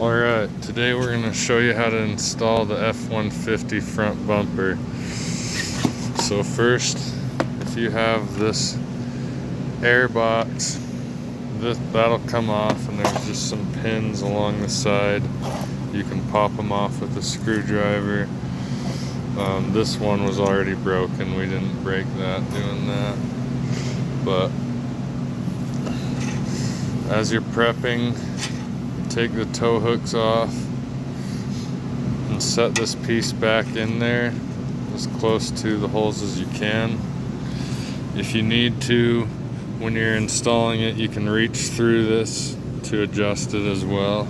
Alright, today we're going to show you how to install the F-150 front bumper. So first, if you have this air box, that'll come off, and there's just some pins along the side. You can pop them off with a screwdriver. This one was already broken. We didn't break that doing that. But as you're prepping, take the tow hooks off and set this piece back in there as close to the holes as you can. If you need to, when you're installing it, you can reach through this to adjust it as well.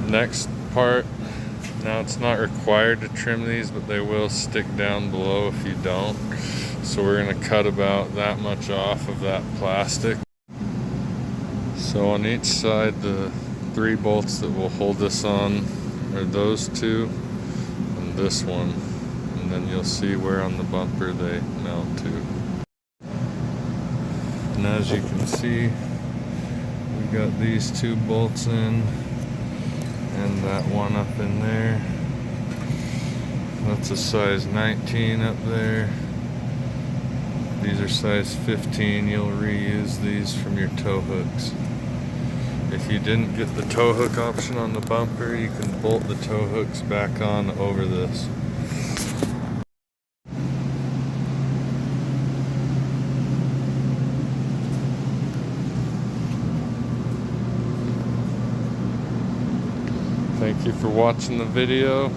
Next part, now it's not required to trim these, but they will stick down below if you don't. So we're going to cut about that much off of that plastic. So on each side, the 3 bolts that will hold this on are those 2 and this one. And then you'll see where on the bumper they mount to. And as you can see, we got these 2 bolts in and that one up in there. That's a size 19 up there. These are size 15. You'll reuse these from your tow hooks. If you didn't get the tow hook option on the bumper, you can bolt the tow hooks back on over this. Thank you for watching the video.